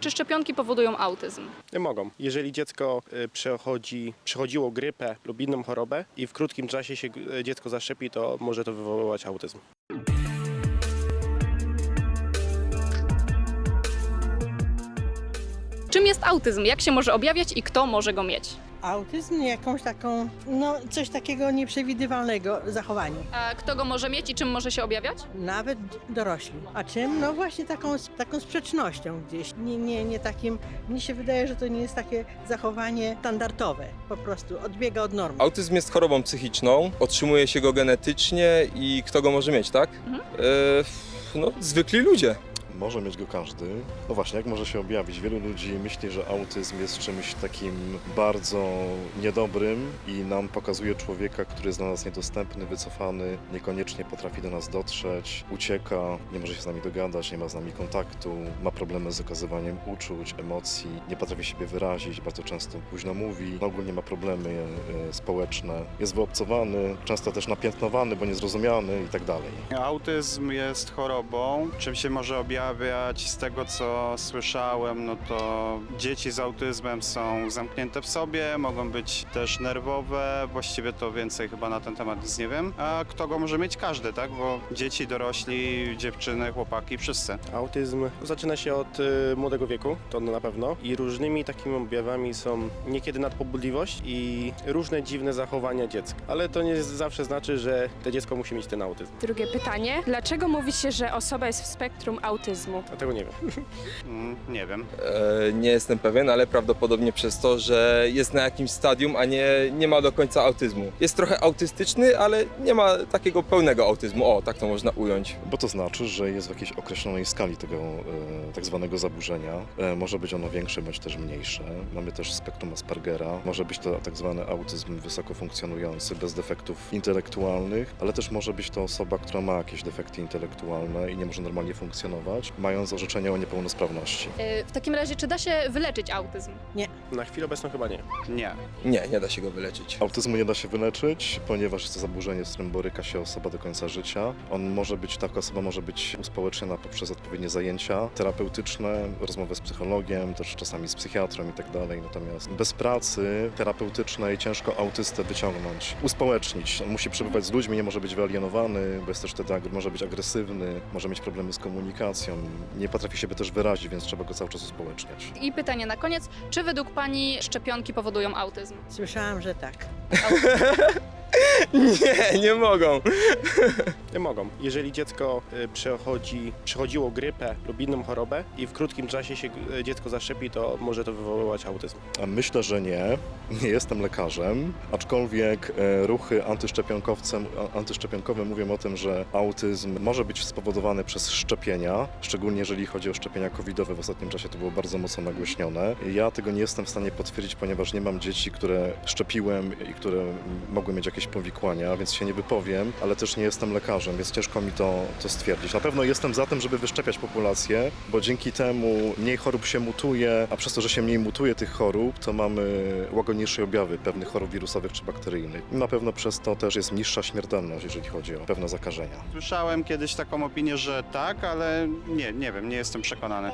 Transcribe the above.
Czy szczepionki powodują autyzm? Mogą. Jeżeli dziecko przechodziło grypę lub inną chorobę i w krótkim czasie się dziecko zaszczepi, to może to wywoływać autyzm. Czym jest autyzm? Jak się może objawiać i kto może go mieć? Autyzm, jakąś taką, coś takiego nieprzewidywalnego zachowania. A kto go może mieć i czym może się objawiać? Nawet dorośli. A czym? No właśnie taką sprzecznością gdzieś. Nie takim, mnie się wydaje, że to nie jest takie zachowanie standardowe. Po prostu odbiega od normy. Autyzm jest chorobą psychiczną, otrzymuje się go genetycznie i kto go może mieć, tak? Zwykli ludzie. Może mieć go każdy. No właśnie, jak może się objawić? Wielu ludzi myśli, że autyzm jest czymś takim bardzo niedobrym i nam pokazuje człowieka, który jest dla nas niedostępny, wycofany, niekoniecznie potrafi do nas dotrzeć, ucieka, nie może się z nami dogadać, nie ma z nami kontaktu, ma problemy z okazywaniem uczuć, emocji, nie potrafi siebie wyrazić, bardzo często późno mówi, ogólnie ma problemy społeczne, jest wyobcowany, często też napiętnowany, bo niezrozumiany i tak dalej. Autyzm jest chorobą, czym się może objawiać. Z tego, co słyszałem, no to dzieci z autyzmem są zamknięte w sobie, mogą być też nerwowe, właściwie to więcej chyba na ten temat nic nie wiem. A kto go może mieć? Każdy, tak? Bo dzieci, dorośli, dziewczyny, chłopaki, wszyscy. Autyzm zaczyna się od młodego wieku, to na pewno. I różnymi takimi objawami są niekiedy nadpobudliwość i różne dziwne zachowania dziecka. Ale to nie zawsze znaczy, że to dziecko musi mieć ten autyzm. Drugie pytanie. Dlaczego mówi się, że osoba jest w spektrum autyzmu? A tego nie wiem. Nie wiem. Nie jestem pewien, ale prawdopodobnie przez to, że jest na jakimś stadium, a nie ma do końca autyzmu. Jest trochę autystyczny, ale nie ma takiego pełnego autyzmu. O, tak to można ująć. Bo to znaczy, że jest w jakiejś określonej skali tego tak zwanego zaburzenia. Może być ono większe bądź też mniejsze. Mamy też spektrum Aspergera. Może być to tak zwany autyzm wysoko funkcjonujący, bez defektów intelektualnych, ale też może być to osoba, która ma jakieś defekty intelektualne i nie może normalnie funkcjonować, mając orzeczenie o niepełnosprawności. W takim razie, czy da się wyleczyć autyzm? Na chwilę obecną chyba nie. Nie. Nie da się go wyleczyć. Autyzmu nie da się wyleczyć, ponieważ jest to zaburzenie, z którym boryka się osoba do końca życia. Taka osoba może być uspołeczniona poprzez odpowiednie zajęcia terapeutyczne, rozmowę z psychologiem, też czasami z psychiatrą i tak dalej. Natomiast bez pracy terapeutycznej ciężko autystę wyciągnąć, uspołecznić. On musi przebywać z ludźmi, nie może być wyalienowany, bo jest też wtedy może być agresywny, może mieć problemy z komunikacją, nie potrafi siebie też wyrazić, więc trzeba go cały czas uspołeczniać. I pytanie na koniec. Czy według Pani szczepionki powodują autyzm? Słyszałam, że tak. Nie mogą. Mogą. Jeżeli dziecko przechodziło grypę lub inną chorobę i w krótkim czasie się dziecko zaszczepi, to może to wywoływać autyzm. A myślę, że nie. Nie jestem lekarzem, aczkolwiek ruchy antyszczepionkowe mówią o tym, że autyzm może być spowodowany przez szczepienia, szczególnie jeżeli chodzi o szczepienia covidowe. W ostatnim czasie to było bardzo mocno nagłośnione. Ja tego nie jestem w stanie potwierdzić, ponieważ nie mam dzieci, które szczepiłem i które mogły mieć jakieś powikłania, więc się nie wypowiem, ale też nie jestem lekarzem, więc ciężko mi to stwierdzić. Na pewno jestem za tym, żeby wyszczepiać populację, bo dzięki temu mniej chorób się mutuje, a przez to, że się mniej mutuje tych chorób, to mamy łagodniejsze objawy pewnych chorób wirusowych czy bakteryjnych. I na pewno przez to też jest niższa śmiertelność, jeżeli chodzi o pewne zakażenia. Słyszałem kiedyś taką opinię, że tak, ale nie wiem, nie jestem przekonany.